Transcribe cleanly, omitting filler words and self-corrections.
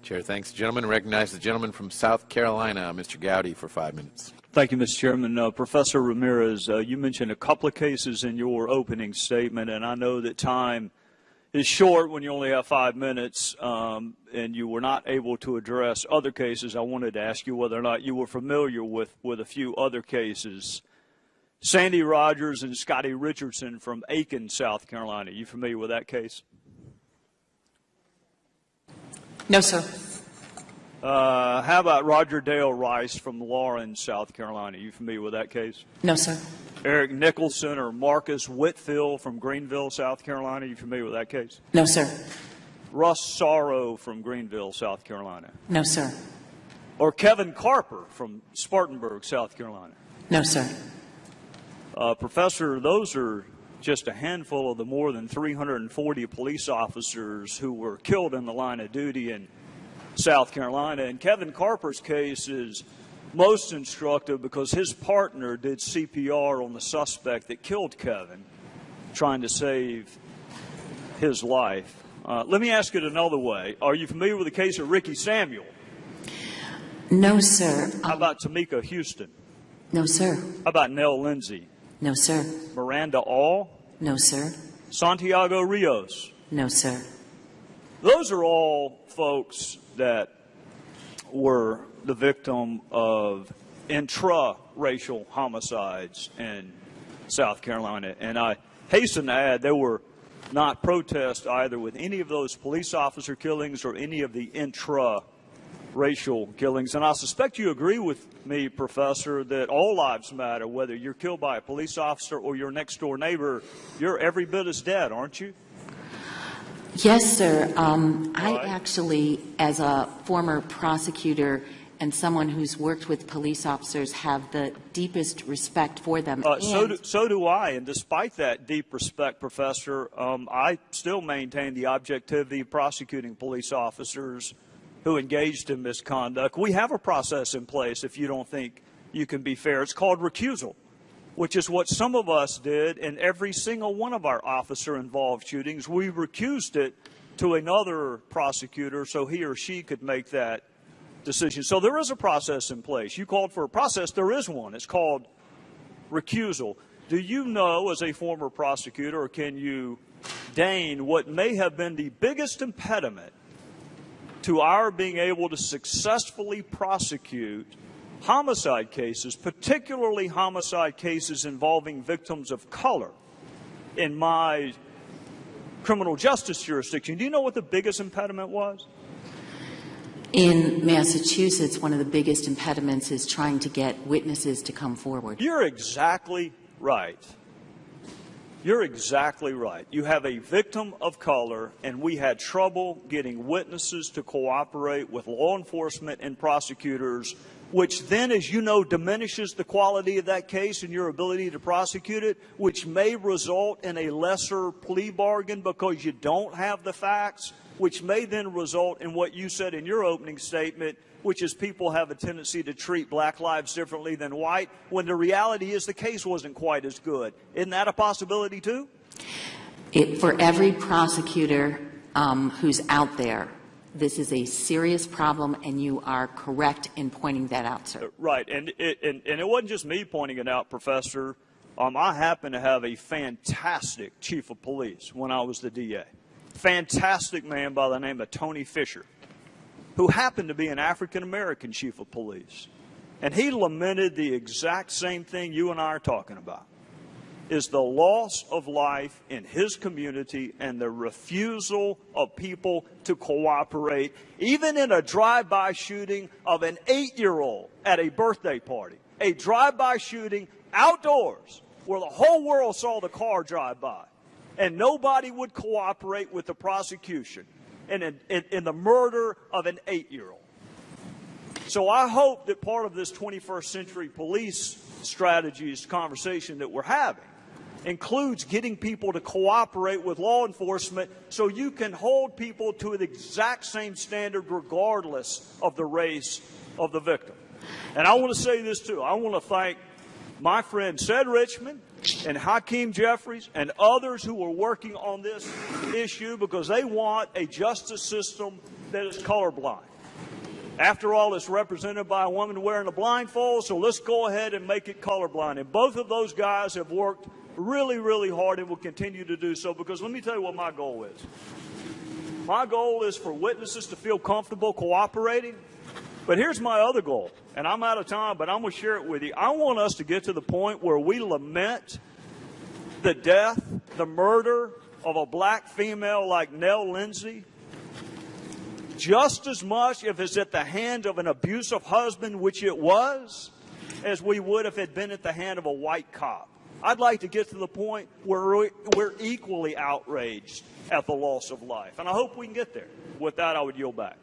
Chair, thanks. Gentleman, recognize the gentleman from South Carolina, Mr. Gowdy, for 5 minutes. Thank you, Mr. Chairman. Professor Ramirez, you mentioned a couple of cases in your opening statement, and I know that time is short when you only have 5 minutes, and you were not able to address other cases. I wanted to ask you whether or not you were familiar with a few other cases. Sandy Rogers and Scotty Richardson from Aiken, South Carolina. Are you familiar with that case? No, sir. How about Roger Dale Rice from Lawrence, South Carolina? Are you familiar with that case? No, sir. Eric Nicholson or Marcus Whitfield from Greenville, South Carolina? Are you familiar with that case? No, sir. Russ Sorrow from Greenville, South Carolina? No, sir. Or Kevin Carper from Spartanburg, South Carolina? No, sir. Professor, those are just a handful of the more than 340 police officers who were killed in the line of duty in South Carolina. And Kevin Carper's case is most instructive because his partner did CPR on the suspect that killed Kevin, trying to save his life. Let me ask it another way. Are you familiar with the case of Ricky Samuel? No, sir. How about Tamika Houston? No, sir. How about Nell Lindsay? No, sir. Miranda All? No, sir. Santiago Rios? No, sir. Those are all folks that were the victim of intra-racial homicides in South Carolina. And I hasten to add there were not protests either with any of those police officer killings or any of the intra-racial killings. And I suspect you agree with me, Professor, that all lives matter. Whether you're killed by a police officer or your next-door neighbor, you're every bit as dead, aren't you? Yes, sir. I actually, as a former prosecutor and someone who's worked with police officers, have the deepest respect for them. So do I. And despite that deep respect, Professor, I still maintain the objectivity of prosecuting police officers who engaged in misconduct. We have a process in place if you don't think you can be fair. It's called recusal, which is what some of us did in every single one of our officer-involved shootings. We recused it to another prosecutor so he or she could make that decision. So there is a process in place. You called for a process. There is one. It's called recusal. Do you know, as a former prosecutor, or can you deign what may have been the biggest impediment to our being able to successfully prosecute homicide cases, particularly homicide cases involving victims of color, in my criminal justice jurisdiction? Do you know what the biggest impediment was? In Massachusetts, one of the biggest impediments is trying to get witnesses to come forward. You're exactly right. You're exactly right. You have a victim of color, and we had trouble getting witnesses to cooperate with law enforcement and prosecutors, which then, as you know, diminishes the quality of that case and your ability to prosecute it, which may result in a lesser plea bargain because you don't have the facts, which may then result in what you said in your opening statement, which is people have a tendency to treat black lives differently than white, when the reality is the case wasn't quite as good. Isn't that a possibility too? For every prosecutor who's out there, this is a serious problem, and you are correct in pointing that out, sir. Right, and it wasn't just me pointing it out, Professor. I happen to have a fantastic chief of police when I was the DA. Fantastic man by the name of Tony Fisher, who happened to be an African-American chief of police. And he lamented the exact same thing you and I are talking about, is the loss of life in his community and the refusal of people to cooperate, even in a drive-by shooting of an 8-year-old at a birthday party. A drive-by shooting outdoors where the whole world saw the car drive by. And nobody would cooperate with the prosecution in the murder of an 8-year-old. So I hope that part of this 21st century police strategies conversation that we're having includes getting people to cooperate with law enforcement so you can hold people to the exact same standard regardless of the race of the victim. And I want to say this too. I want to thank my friend Ced Richmond and Hakeem Jeffries and others who are working on this issue because they want a justice system that is colorblind. After all, it's represented by a woman wearing a blindfold, so let's go ahead and make it colorblind. And both of those guys have worked really, really hard and will continue to do so, because let me tell you what my goal is. My goal is for witnesses to feel comfortable cooperating. But here's my other goal, and I'm out of time, but I'm going to share it with you. I want us to get to the point where we lament the death, the murder of a black female like Nell Lindsay, just as much if it's at the hand of an abusive husband, which it was, as we would if it had been at the hand of a white cop. I'd like to get to the point where we're equally outraged at the loss of life, and I hope we can get there. With that, I would yield back.